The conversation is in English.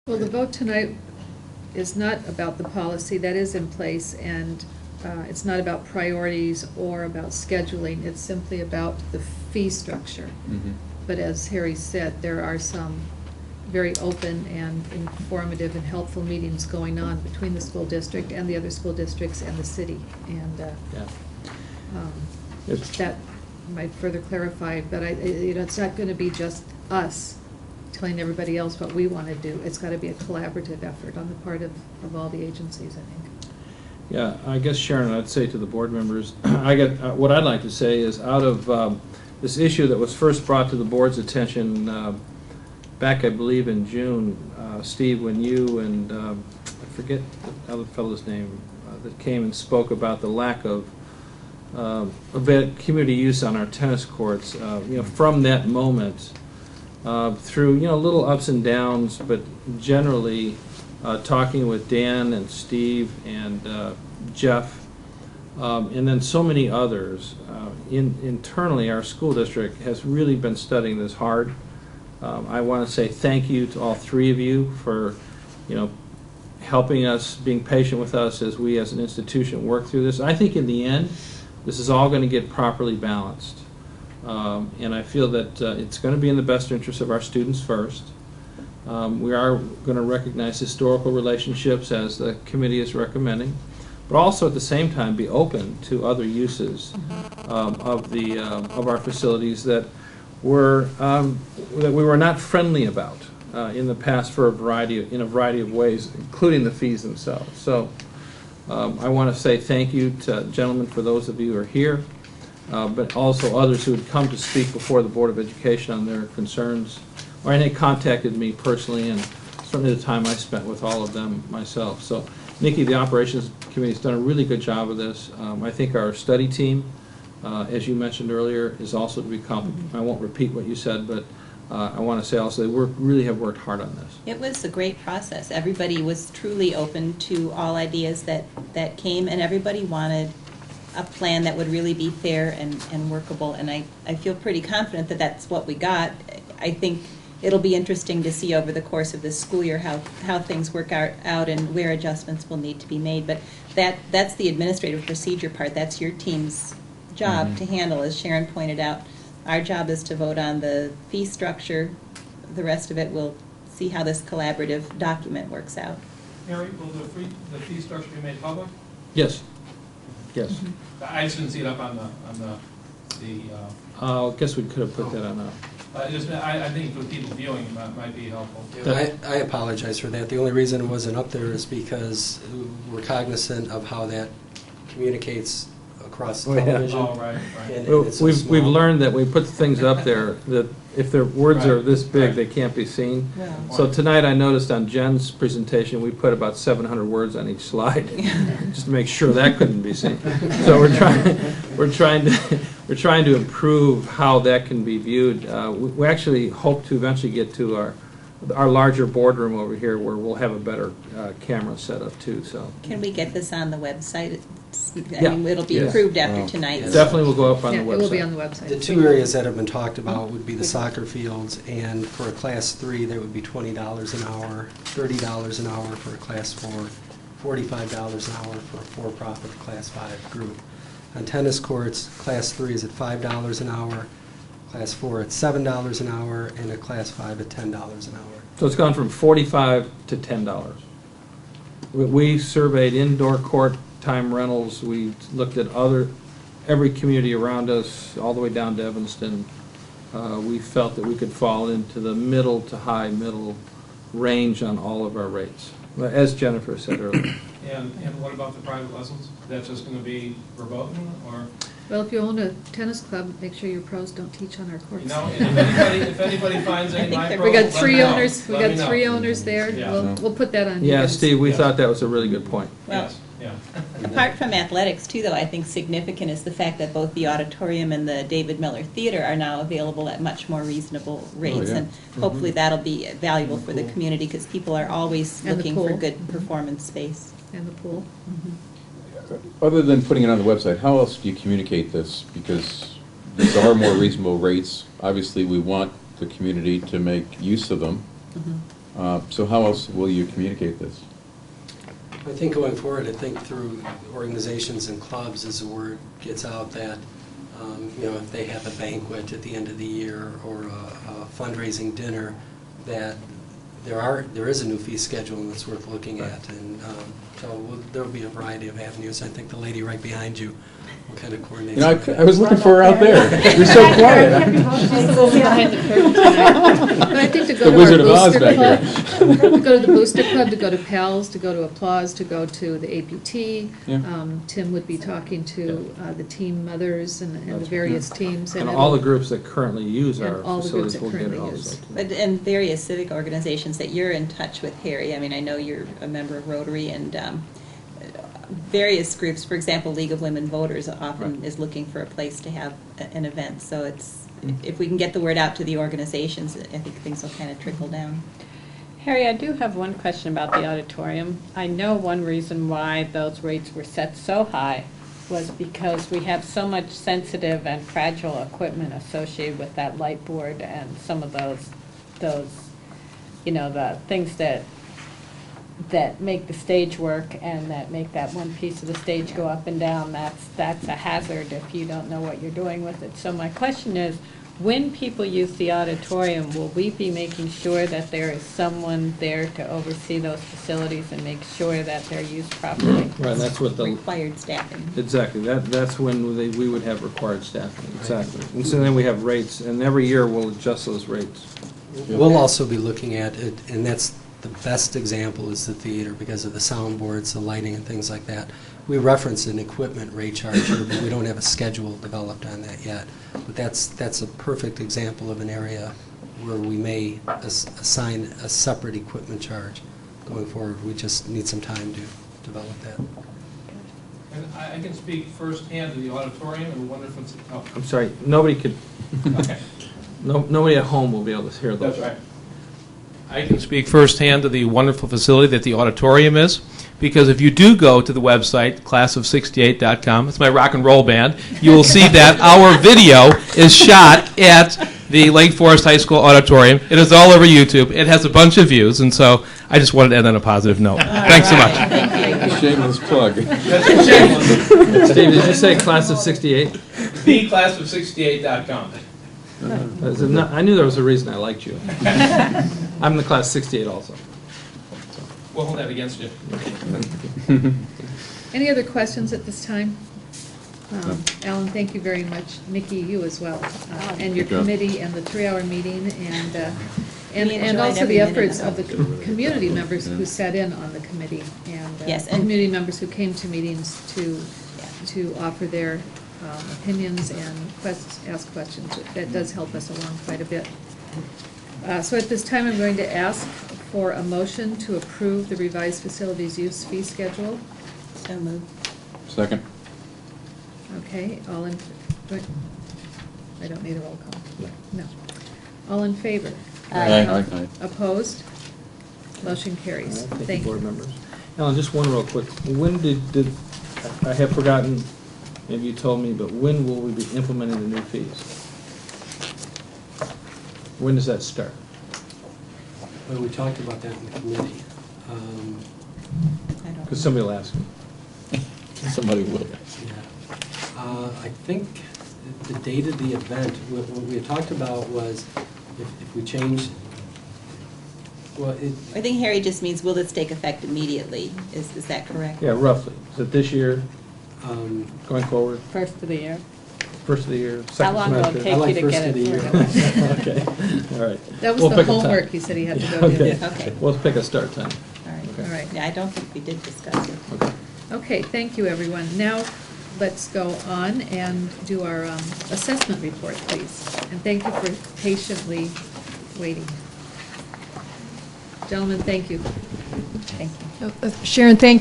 Well, the vote tonight is not about the policy that is in place, and it's not about priorities or about scheduling. It's simply about the fee structure. Mm-hmm. But as Harry said, there are some very open and informative and helpful meetings going on between the school district and the other school districts and the city. And that might further clarify, but it's not going to be just us telling everybody else what we want to do. It's got to be a collaborative effort on the part of all the agencies, I think. Yeah, I guess, Sharon, I'd say to the board members, what I'd like to say is, out of this issue that was first brought to the board's attention back, I believe, in June, Steve, when you and I forget the other fellow's name that came and spoke about the lack of community use on our tennis courts. From that moment, through little ups and downs, but generally talking with Dan and Steve and Jeff, and then so many others, internally our school district has really been studying this hard. I want to say thank you to all three of you for helping us, being patient with us as we as an institution work through this. I think in the end this is all going to get properly balanced. And I feel that it's going to be in the best interest of our students first. We are going to recognize historical relationships as the committee is recommending, but also at the same time be open to other uses of our facilities that we were not friendly about in the past for in a variety of ways, including the fees themselves. So I want to say thank you to gentlemen, for those of you who are here. But also others who had come to speak before the Board of Education on their concerns, or they contacted me personally, and certainly the time I spent with all of them myself. So, Nikki, the Operations Committee has done a really good job of this. I think our study team, as you mentioned earlier, is also to be complimented. I won't repeat what you said, but I want to say also they really have worked hard on this. It was a great process. Everybody was truly open to all ideas that came, and everybody wanted a plan that would really be fair and workable, and I feel pretty confident that that's what we got. I think it'll be interesting to see over the course of this school year how things work out and where adjustments will need to be made, but that's the administrative procedure part. That's your team's job to handle, as Sharon pointed out. Our job is to vote on the fee structure. The rest of it, we'll see how this collaborative document works out. Harry, will the fee structure be made public? Yes. Yes. I just didn't see it up on the I guess we could have put that on I think for people viewing it might be helpful. I apologize for that. The only reason it wasn't up there is because we're cognizant of how that communicates across television. Oh, right. We've learned that we put things up there that if their words are this big, they can't be seen. Yeah. So tonight I noticed on Jen's presentation we put about 700 words on each slide, just to make sure that couldn't be seen. So we're trying to improve how that can be viewed. We actually hope to eventually get to our larger boardroom over here where we'll have a better camera setup too. So Can we get this on the website? Yeah. It'll be approved after tonight. Yes. Definitely will go up on the website. It will be on the website. The two areas that have been talked about would be the soccer fields, and for a Class 3, that would be $20 an hour, $30 an hour for a Class 4, $45 an hour for a for-profit Class 5 group. On tennis courts, Class 3 is at $5 an hour, Class 4 at $7 an hour, and a Class 5 at $10 an hour. So it's gone from $45 to $10. We surveyed indoor court time rentals. We looked at every community around us, all the way down to Evanston. We felt that we could fall into the middle to high middle range on all of our rates, as Jennifer said earlier. And what about the private lessons? That's just going to be verboten, or? Well, if you own a tennis club, make sure your pros don't teach on our courts. If anybody finds any my pros, we got three let me know. owners. We Let me got know. three owners there. Yeah. We'll put that on. Yeah, here. Steve, we Yes. thought that was a really good point. Well, Yes. Yeah. apart from athletics, too, though, I think significant is the fact that both the auditorium and the David Miller Theater are now available at much more reasonable rates, and hopefully that'll be valuable for the community, because people are always And the looking for pool. good performance space. And the pool. Other than putting it on the website, how else do you communicate this? Because these are more reasonable rates. Obviously, we want the community to make use of them. So how else will you communicate this? I think going forward, I think through organizations and clubs as the word gets out that, if they have a banquet at the end of the year or a fundraising dinner, that there is a new fee schedule and it's worth looking at. And so there will be a variety of avenues. I think the lady right behind you will kind of coordinate. You know, I was looking for her out there. You're so quiet. Behind the curtain tonight. But I think to go The to Wizard our of Oz booster back club, here. to go to the booster club, to go to PALS, to go to Applause, to go to the APT. Yeah. Tim would be talking to the team mothers and the That's various teams. And it'll- all the groups that currently use And our all the groups facilities that will get it currently also. use. But, and various civic organizations that you're in touch with, Harry. I mean, I know you're a member of Rotary, and various groups, for example, League of Women Voters often Right. is looking for a place to have an event. So if we can get the word out to the organizations, I think things will kind of trickle down. Harry, I do have one question about the auditorium. I know one reason why those rates were set so high was because we have so much sensitive and fragile equipment associated with that light board and some of those, the things that make the stage work and that make that one piece of the stage go up and down. That's a hazard if you don't know what you're doing with it. So my question is, when people use the auditorium, will we be making sure that there is someone there to oversee those facilities and make sure that they're used properly? Right, and that's what the, Required staffing. exactly, that's when we would have required staffing, exactly. And so then we have rates, and every year we'll adjust those rates. We'll also be looking at it, and that's the best example is the theater because of the soundboards, the lighting, and things like that. We reference an equipment rate charge here, but we don't have a schedule developed on that yet. But that's a perfect example of an area where we may assign a separate equipment charge going forward. We just need some time to develop that. And I can speak firsthand to the auditorium and wonderful. Oh, I'm sorry, nobody could, okay. nobody at home will be able to hear those. That's right. I can speak firsthand to the wonderful facility that the auditorium is, because if you do go to the website, classof'68.com, it's my rock and roll band, you will see that our video is shot at the Lake Forest High School auditorium. It is all over YouTube. It has a bunch of views, and so I just wanted to end on a positive note. Thanks so much. Shameless plug. Steve, did you say class of 68? Theclassof'68.com. I knew there was a reason I liked you. I'm in the class 68 also. We'll hold that against you. Any other questions at this time? Alan, thank you very much. Nikki, you as well. And your Good job. committee and the 3-hour meeting and We enjoyed also every the minute efforts of of the community members who sat in on the committee and Yes, and- community members who came to meetings to offer their opinions and ask questions. That does help us along quite a bit. So at this time, I'm going to ask for a motion to approve the revised facilities use fee schedule. So moved. Second. Okay, all in, wait, I don't need a roll call. No. All in favor? Aye. Aye. Opposed? Motion carries. Thank you, board members. Alan, just one real quick. When did I have forgotten, maybe you told me, but when will we be implementing the new fees? When does that start? Well, we talked about that in the committee. I don't Because know. somebody will ask me. Somebody will. Yeah. I think the date of the event, what we had talked about was if we change, well, I think Harry just means, will this take effect immediately? Is that correct? Yeah, roughly. Is it this year, going forward, First of the year. first of the year, How second long will it semester? take you to first get of the it year. sorted? Okay, all right. That was We'll the pick a time. homework he said he had to go Okay. do. Okay. We'll pick a start time. All right. Okay. All right. Yeah, I don't think we did discuss it. Okay. Okay, thank you, everyone. Now, let's go on and do our assessment report, please. And thank you for patiently waiting. Gentlemen, thank you. Thank you. Sharon, thank